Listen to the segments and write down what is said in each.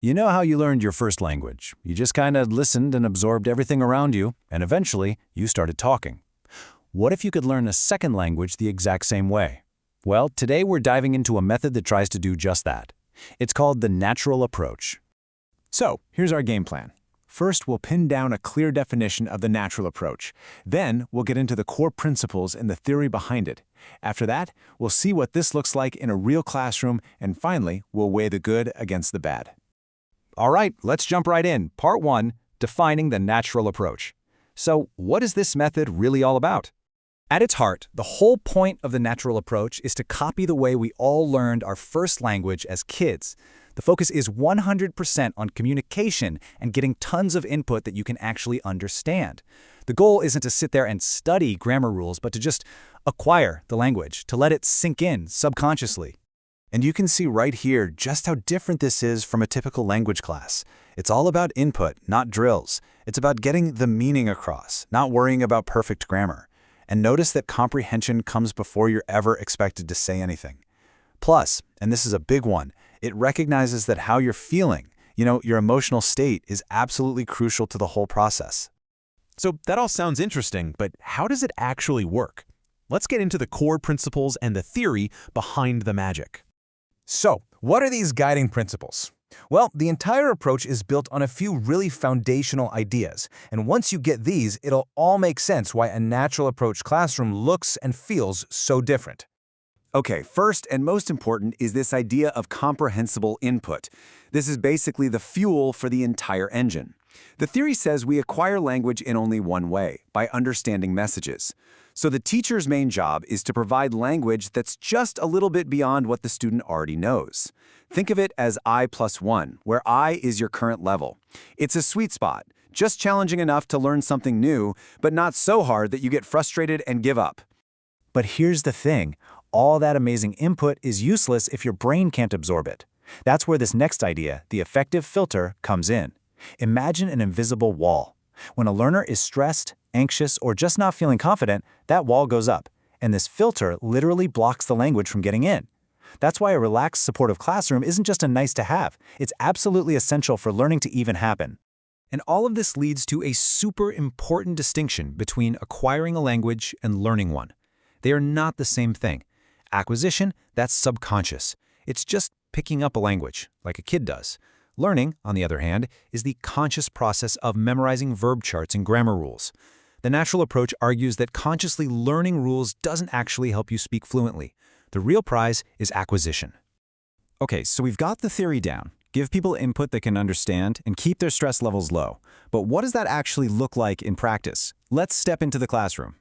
You know how you learned your first language. You just kind of listened and absorbed everything around you, and eventually, you started talking. What if you could learn a second language the exact same way? Well, today we're diving into a method that tries to do just that. It's called the natural approach. So, here's our game plan. First, we'll pin down a clear definition of the natural approach. Then, we'll get into the core principles and the theory behind it. After that, we'll see what this looks like in a real classroom, and finally, we'll weigh the good against the bad. All right, let's jump right in. Part 1, defining the natural approach. So, what is this method really all about? At its heart, the whole point of the natural approach is to copy the way we all learned our first language as kids. The focus is 100% on communication and getting tons of input that you can actually understand. The goal isn't to sit there and study grammar rules, but to just acquire the language, to let it sink in subconsciously. And you can see right here just how different this is from a typical language class. It's all about input, not drills. It's about getting the meaning across, not worrying about perfect grammar. And notice that comprehension comes before you're ever expected to say anything. Plus, and this is a big one, it recognizes that how you're feeling, your emotional state, is absolutely crucial to the whole process. So that all sounds interesting, but how does it actually work? Let's get into the core principles and the theory behind the magic. So, what are these guiding principles? Well, the entire approach is built on a few really foundational ideas, and once you get these, it'll all make sense why a natural approach classroom looks and feels so different. Okay, first and most important is this idea of comprehensible input. This is basically the fuel for the entire engine. The theory says we acquire language in only one way, by understanding messages. So the teacher's main job is to provide language that's just a little bit beyond what the student already knows. Think of it as I+1, where I is your current level. It's a sweet spot, just challenging enough to learn something new, but not so hard that you get frustrated and give up. But here's the thing. All that amazing input is useless if your brain can't absorb it. That's where this next idea, the effective filter, comes in. Imagine an invisible wall. When a learner is stressed, anxious, or just not feeling confident, that wall goes up, and this filter literally blocks the language from getting in. That's why a relaxed, supportive classroom isn't just a nice-to-have. It's absolutely essential for learning to even happen. And all of this leads to a super important distinction between acquiring a language and learning one. They are not the same thing. Acquisition, that's subconscious. It's just picking up a language, like a kid does. Learning, on the other hand, is the conscious process of memorizing verb charts and grammar rules. The natural approach argues that consciously learning rules doesn't actually help you speak fluently. The real prize is acquisition. Okay, so we've got the theory down. Give people input they can understand and keep their stress levels low. But what does that actually look like in practice? Let's step into the classroom.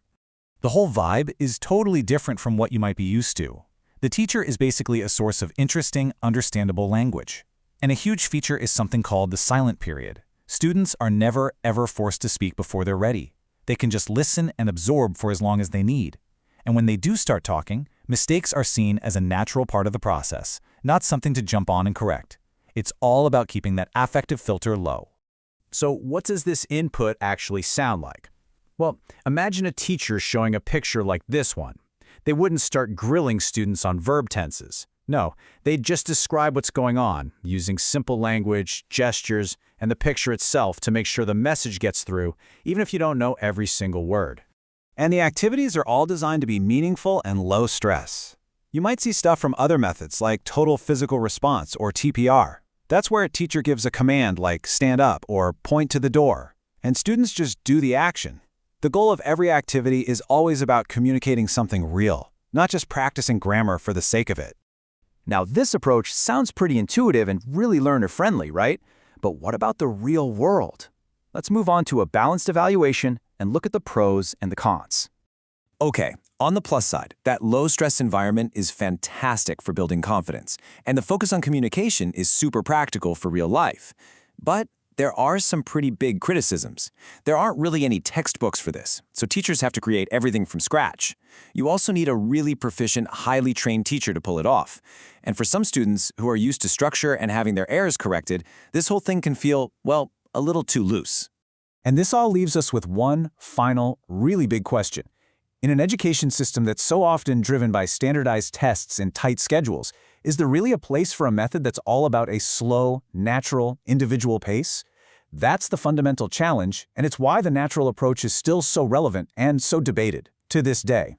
The whole vibe is totally different from what you might be used to. The teacher is basically a source of interesting, understandable language. And a huge feature is something called the silent period. Students are never, ever forced to speak before they're ready. They can just listen and absorb for as long as they need. And when they do start talking, mistakes are seen as a natural part of the process, not something to jump on and correct. It's all about keeping that affective filter low. So what does this input actually sound like? Well, imagine a teacher showing a picture like this one. They wouldn't start grilling students on verb tenses. No, they'd just describe what's going on, using simple language, gestures, and the picture itself to make sure the message gets through, even if you don't know every single word. And the activities are all designed to be meaningful and low stress. You might see stuff from other methods like total physical response or TPR. That's where a teacher gives a command like stand up or point to the door, and students just do the action. The goal of every activity is always about communicating something real, not just practicing grammar for the sake of it. Now, this approach sounds pretty intuitive and really learner-friendly, right? But what about the real world? Let's move on to a balanced evaluation and look at the pros and the cons. Okay, on the plus side, that low-stress environment is fantastic for building confidence, and the focus on communication is super practical for real life. But there are some pretty big criticisms. There aren't really any textbooks for this, so teachers have to create everything from scratch. You also need a really proficient, highly trained teacher to pull it off. And for some students who are used to structure and having their errors corrected, this whole thing can feel, well, a little too loose. And this all leaves us with one final, really big question. In an education system that's so often driven by standardized tests and tight schedules, Is there really a place for a method that's all about a slow, natural, individual pace? That's the fundamental challenge, and it's why the natural approach is still so relevant and so debated to this day.